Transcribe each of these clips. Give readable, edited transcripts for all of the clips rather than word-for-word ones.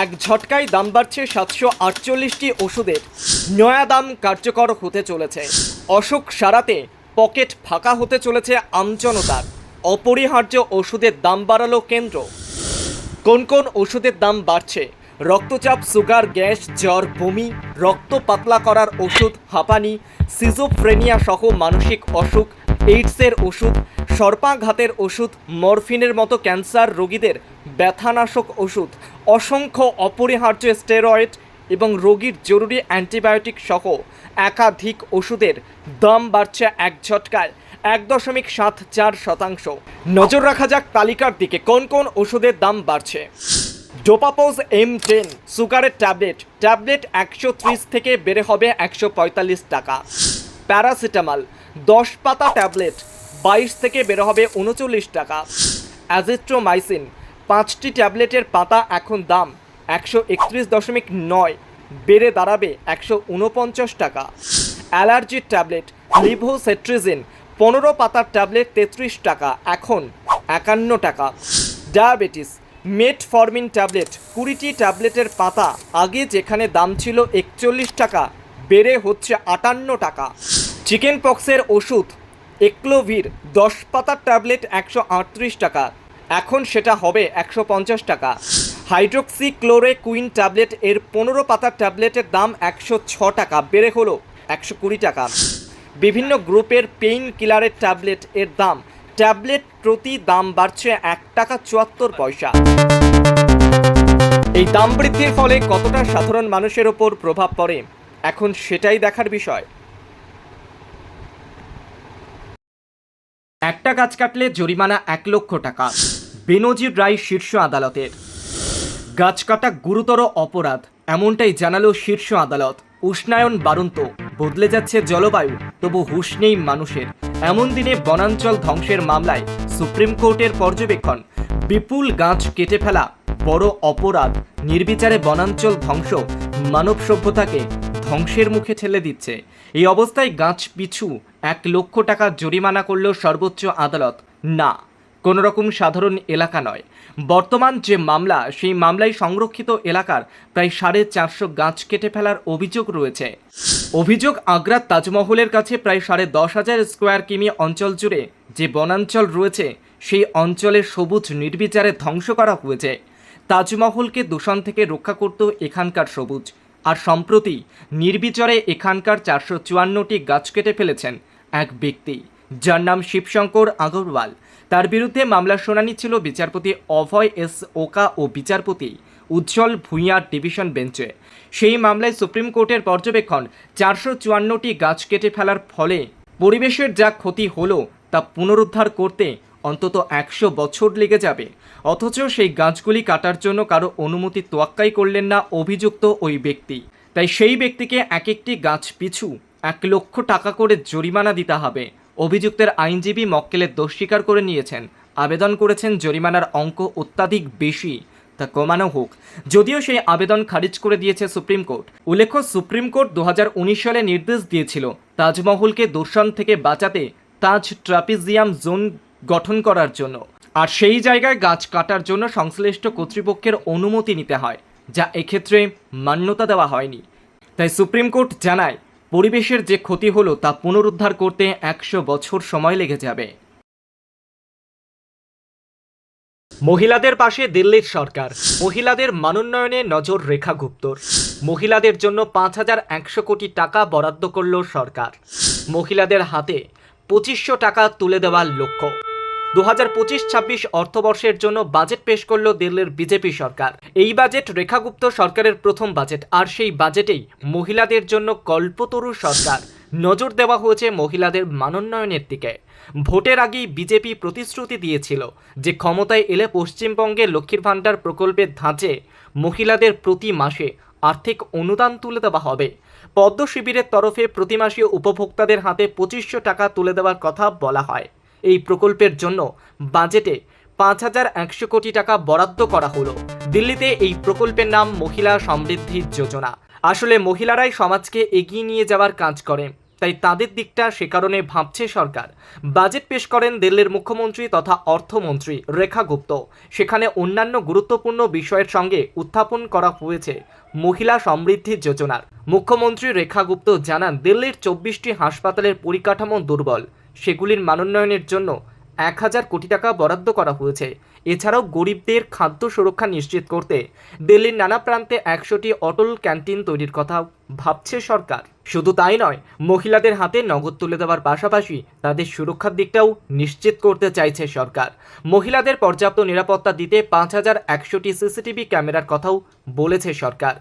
এক ঝটকায় দাম বাড়ছে 748টি ওষুধের। নয়া দাম কার্যকর হতে চলেছে। অসুখ সারাতে পকেট ফাঁকা হতে চলেছে আমজনতার। অপরিহার্য ওষুধের দাম বাড়ালো কেন্দ্র। কোন কোন ওষুধের দাম বাড়ছে? রক্তচাপ, সুগার, গ্যাস, জ্বর, বমি, রক্ত পাতলা করার ওষুধ, হাঁপানি, সিজোফ্রেনিয়া সহ মানসিক অসুখ, এইডসের ওষুধ, সর্পাঘাতের ওষুধ, মরফিনের মতো ক্যান্সার রোগীদের ব্যথানাশক ওষুধ, অসংখ্য অপরিহার্য স্টেরয়েড এবং রোগীর জরুরি অ্যান্টিবায়োটিক সহ একাধিক ওষুধের দাম বাড়ছে এক ঝটকায় 1.74%। নজর রাখা যাক তালিকার দিকে। কোন কোন ওষুধের দাম বাড়ছে? ডোপাপোজ M10 সুগারের ট্যাবলেট 130 থেকে বেড়ে হবে 145 টাকা। প্যারাসিটামল 10 পাতা ট্যাবলেট 22 থেকে বেড়ে হবে 39 টাকা। অ্যাজিথ্রোমাইসিন 5টি ট্যাবলেটের পাতা এখন দাম 131.9 বেড়ে দাঁড়াবে 149 টাকা। অ্যালার্জির ট্যাবলেট লিভোসেট্রিজিন 15 পাতার ট্যাবলেট 33 টাকা, এখন 51 টাকা। ডায়াবেটিস মেটফরমিন ট্যাবলেট 20টি ট্যাবলেটের পাতা আগে যেখানে দাম ছিল 41 টাকা বেড়ে হচ্ছে 58 টাকা। চিকেন পক্সের ওষুধ এক্লোভির 10 পাতার ট্যাবলেট 138 টাকা, এখন সেটা হবে 150 টাকা। হাইড্রোক্সিক্লোরোকুইন ট্যাবলেট এর 15 পাতার ট্যাবলেটের দাম 106 টাকা বেড়ে হলো 120 টাকা। বিভিন্ন গ্রুপের পেইন কিলারের ট্যাবলেট এর দাম ট্যাবলেট প্রতি দাম বাড়ছে 1 টাকা 74 পয়সা। এই দাম বৃদ্ধির ফলে কতটা সাধারণ মানুষের ওপর প্রভাব পড়ে এখন সেটাই দেখার বিষয়। একটা গাছ কাটলে জরিমানা 1 লক্ষ টাকা। বেনজির রায় শীর্ষ আদালতের। গাছ কাটা গুরুতর অপরাধ, এমনটাই জানালো শীর্ষ আদালত। উষ্ণায়ন বাড়ন্ত, বদলে যাচ্ছে জলবায়ু, তবু হুঁশ নেই মানুষের। এমন দিনে বনাঞ্চল ধ্বংসের মামলায় সুপ্রিম কোর্টের পর্যবেক্ষণ। বিপুল গাছ কেটে ফেলা বড় অপরাধ। নির্বিচারে বনাঞ্চল ধ্বংস মানব সভ্যতাকে ধ্বংসের মুখে ঠেলে দিচ্ছে। এই অবস্থায় গাছ পিছু 1 লক্ষ টাকা জরিমানা করল সর্বোচ্চ আদালত। না, কোনো রকম সাধারণ এলাকা নয়। বর্তমান যে মামলা, সেই মামলায় সংরক্ষিত এলাকার প্রায় 450 গাছ কেটে ফেলার অভিযোগ রয়েছে। অভিযোগ, আগ্রার তাজমহলের কাছে প্রায় 10,500 স্কোয়ার কিমি অঞ্চল জুড়ে যে বনাঞ্চল রয়েছে, সেই অঞ্চলের সবুজ নির্বিচারে ধ্বংস করা হয়েছে। তাজমহলকে দূষণ থেকে রক্ষা করত এখানকার সবুজ, আর সম্প্রতি নির্বিচারে এখানকার 454টি গাছ কেটে ফেলেছেন এক ব্যক্তি, যার নাম শিবশঙ্কর আগরওয়াল। তার বিরুদ্ধে মামলার শুনানি ছিল বিচারপতি অভয় এস ওকা ও বিচারপতি উজ্জ্বল ভূঁইয়ার ডিভিশন বেঞ্চে। সেই মামলায় সুপ্রিম কোর্টের পর্যবেক্ষণ, 454টি গাছ কেটে ফেলার ফলে পরিবেশের যা ক্ষতি হলো তা পুনরুদ্ধার করতে অন্তত 100 বছর লেগে যাবে। অথচ সেই গাছগুলি কাটার জন্য কারো অনুমতি তোয়াক্কাই করলেন না অভিযুক্ত ওই ব্যক্তি। তাই সেই ব্যক্তিকে এক একটি গাছ পিছু 1 লক্ষ টাকা করে জরিমানা দিতে হবে। অভিযুক্তের আইনজীবী মক্কেলের দোষ স্বীকার করে নিয়েছেন, আবেদন করেছেন জরিমানার অঙ্ক অত্যাধিক বেশি, তা কমানো হোক। যদিও সেই আবেদন খারিজ করে দিয়েছে সুপ্রিম কোর্ট। উল্লেখ্য, সুপ্রিম কোর্ট 2019 সালে নির্দেশ দিয়েছিল তাজমহলকে দূষণ থেকে বাঁচাতে তাজ ট্রাপিজিয়াম জোন গঠন করার জন্য, আর সেই জায়গায় গাছ কাটার জন্য সংশ্লিষ্ট কর্তৃপক্ষের অনুমতি নিতে হয়, যা এক্ষেত্রে মান্যতা দেওয়া হয়নি। তাই সুপ্রিম কোর্ট জানায়, পরিবেশের যে ক্ষতি হলো তা পুনরুদ্ধার করতে 100 বছর সময় লেগে যাবে। মহিলাদের পাশে দিল্লির সরকার। মহিলাদের মানোন্নয়নে নজর রেখা গুপ্তর। মহিলাদের জন্য 5,100 কোটি টাকা বরাদ্দ করল সরকার। মহিলাদের হাতে 2500 টাকা তুলে দেওয়ার লক্ষ্য। 2025-26 অর্থবর্ষের জন্য বাজেট পেশ করল দিল্লির বিজেপি সরকার। এই বাজেট রেখা গুপ্ত সরকারের প্রথম বাজেট, আর সেই বাজেটেই মহিলাদের জন্য কল্পতরু সরকার। নজর দেওয়া হয়েছে মহিলাদের মানোন্নয়নের দিকে। ভোটের আগেই বিজেপি প্রতিশ্রুতি দিয়েছিল যে ক্ষমতায় এলে পশ্চিমবঙ্গের লক্ষ্মীর ভাণ্ডার প্রকল্পের ধাঁচে মহিলাদের প্রতি মাসে আর্থিক অনুদান তুলে দেওয়া হবে। পদ্ম শিবিরের তরফে প্রতি মাসে উপভোক্তাদের হাতে 2500 টাকা তুলে দেওয়ার কথা বলা হয়। এই প্রকল্পের জন্য বাজেটে 5,100 কোটি টাকা বরাদ্দ করা হলো। দিল্লিতে এই প্রকল্পের নাম মহিলা সমৃদ্ধি যোজনা। আসলে মহিলারাই সমাজকে এগিয়ে নিয়ে যাওয়ার কাজ করে। তাই তাদের দিকটা সে কারণে ভাবছে সরকার। বাজেট পেশ করেন দিল্লির মুখ্যমন্ত্রী তথা অর্থমন্ত্রী রেখা গুপ্ত। সেখানে অন্যান্য গুরুত্বপূর্ণ বিষয়ের সঙ্গে উত্থাপন করা হয়েছে মহিলা সমৃদ্ধি যোজনার। মুখ্যমন্ত্রী রেখা গুপ্ত জানান, দিল্লির 24টি হাসপাতালের পরিকাঠামো দুর্বল, সেগুলির মানোন্নয়নের জন্য 1000 কোটি টাকা বরাদ্দ করা হয়েছে। এছাড়াও গরিবদের খাদ্য সুরক্ষা নিশ্চিত করতে দিল্লির নানা প্রান্তে 100টি অটল ক্যান্টিন তৈরির কথা ভাবছে সরকার। শুধু তাই নয়, মহিলাদের হাতে নগদ তুলে দেওয়ার পাশাপাশি তাদের সুরক্ষার দিকটাও নিশ্চিত করতে চাইছে সরকার। মহিলাদের পর্যাপ্ত নিরাপত্তা দিতে 5100টি সিসিটিভি ক্যামেরার কথাও বলেছে সরকার।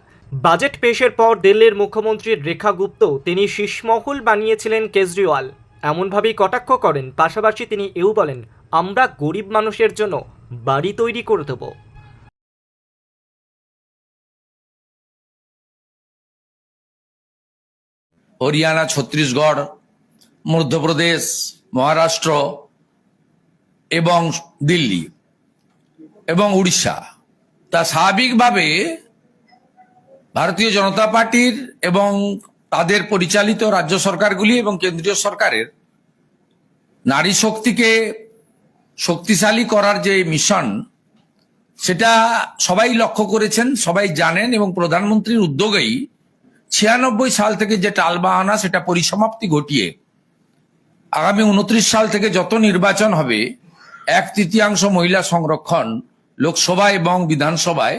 বাজেট পেশের পর দিল্লির মুখ্যমন্ত্রী রেখা গুপ্ত তিনি শীষমহল বানিয়েছিলেন কেজরিওয়াল, এমনভাবেই কটাক্ষ করেন। পাশাপাশি তিনি এও বলেন, আমরা গরিব মানুষের জন্য বাড়ি তৈরি করে দেব। হরিয়ানা, ছত্তিশগড়, মধ্যপ্রদেশ, মহারাষ্ট্র এবং দিল্লি এবং উড়িষ্যা, তা স্বাভাবিকভাবে ভারতীয় জনতা পার্টির এবং তাদের পরিচালিত রাজ্য সরকারগুলি এবং কেন্দ্রীয় সরকারের নারী শক্তিকে শক্তিশালী করার যে মিশন, সেটা সবাই লক্ষ্য করেছেন, সবাই জানেন। এবং প্রধানমন্ত্রীর উদ্যোগেই 96 সাল থেকে যে টালবাহানা, সেটা পরিসমাপ্তি ঘটিয়ে আগামী 29 সাল থেকে যত নির্বাচন হবে 1/3 মহিলা সংরক্ষণ লোকসভা এবং বিধানসভায়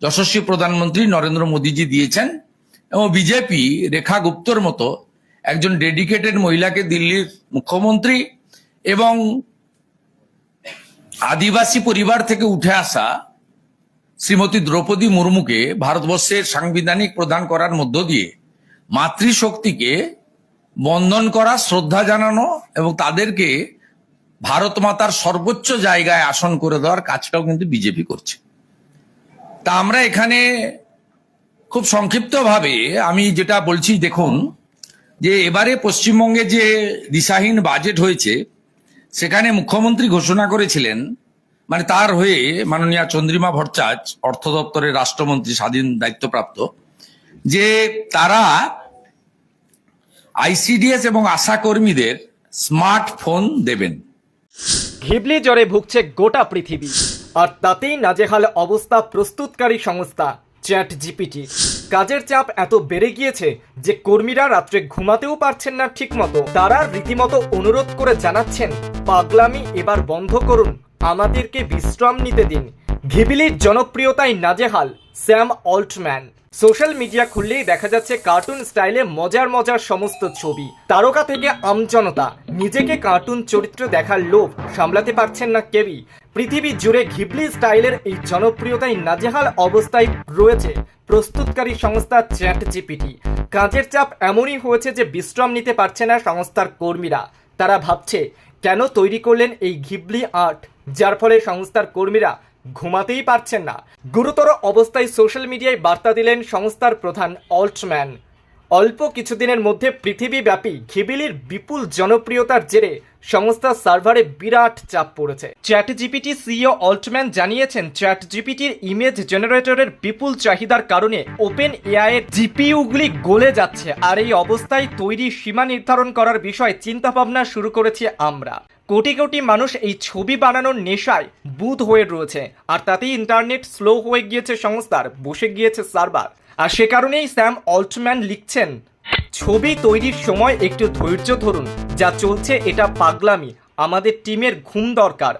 যশস্বী প্রধানমন্ত্রী নরেন্দ্র মোদীজি দিয়েছেন। এবং বিজেপি রেখা গুপ্তর মতো একজন ডেডিকেটেড মহিলাকে দিল্লির মুখ্যমন্ত্রী এবং আদিবাসী পরিবার থেকে উঠে আসা শ্রীমতী দ্রৌপদী মুর্মুকে ভারতবর্ষের সাংবিধানিক প্রদান করার মধ্য দিয়ে মাতৃশক্তিকে বন্দন করা, শ্রদ্ধা জানানো এবং তাদেরকে ভারত মাতার সর্বোচ্চ জায়গায় আসন করে দেওয়ার কাজটাও কিন্তু বিজেপি করছে। তা আমরা এখানে খুব সংক্ষিপ্তভাবে আমি যেটা বলছি, দেখুন যে এবারে পশ্চিমবঙ্গে যে দিশাহীন বাজেট হয়েছে, সেখানে মুখ্যমন্ত্রী ঘোষণা করেছিলেন, মানে তার হয়ে মাননীয়া চন্দ্রিমা ভট্টাচার্য, অর্থ দপ্তরের রাষ্ট্রমন্ত্রী স্বাধীন দায়িত্বপ্রাপ্ত, যে তারা আইসিডিএস এবং আশা কর্মীদের স্মার্টফোন দেবেন। ঘিবলি জ্বরে ভুগছে গোটা পৃথিবী, আর তাতেই নাজেহাল অবস্থা প্রস্তুতকারী সংস্থা চ্যাট জিপিটি। কাজের চাপ এত বেড়ে গিয়েছে যে কর্মীরা রাত্রে ঘুমাতেও পারছেন না ঠিক মতো। তারা রীতিমতো অনুরোধ করে জানাচ্ছেন, পাগলামি এবার বন্ধ করুন, আমাদেরকে বিশ্রাম নিতে দিন। ঘিবলির জনপ্রিয়তায় নাজেহাল স্যাম অল্টম্যান। সোশ্যাল মিডিয়া খুললেই দেখা যাচ্ছে কার্টুন স্টাইলে মজার মজার সমস্ত ছবি। তারকা থেকে আমজনতা, নিজেকে কার্টুন চরিত্র দেখার লোভ সামলাতে পারছেন না কেউই। পৃথিবী জুড়ে ঘিবলি স্টাইলের এই জনপ্রিয়তায় নাজেহাল অবস্থায় রয়েছে প্রস্তুতকারী সংস্থা চ্যাট জিপিটি। কাজের চাপ এমনই হয়েছে যে বিশ্রাম নিতে পারছে না সংস্থার কর্মীরা। তারা ভাবছে, কেন তৈরি করলেন এই ঘিবলি আর্ট, যার ফলে সংস্থার কর্মীরা ঘুমাতেই পারছেন না। গুরুতর অবস্থায় সোশ্যাল মিডিয়ায় বার্তা দিলেন সংস্থার প্রধান অল্টম্যান। অল্প কিছুদিনের মধ্যে পৃথিবীব্যাপী ঘিবলির বিপুল জনপ্রিয়তার জেরে সংস্থার সার্ভারে বিরাট চাপ পড়েছে। চ্যাট জিপিটি সিইও অল্টম্যান জানিয়েছেন, চ্যাট জিপিটির ইমেজ জেনারেটরের বিপুল চাহিদার কারণে ওপেন এআই এর জিপিইউগুলি গলে যাচ্ছে। আর এই অবস্থায় তৈরি সীমা নির্ধারণ করার বিষয়ে চিন্তাভাবনা শুরু করেছি আমরা। কোটি কোটি মানুষ এই ছবি বানানোর নেশায় বুঁদ হয়ে রয়েছে, আর তাতেই ইন্টারনেট স্লো হয়ে গিয়েছে, সংস্থার বসে গিয়েছে সার্ভার। আর সে কারণেই স্যাম অল্টম্যান লিখছেন, ছবি তৈরির সময় একটু ধৈর্য ধরুন, যা চলছে এটা পাগলামি, আমাদের টিমের ঘুম দরকার।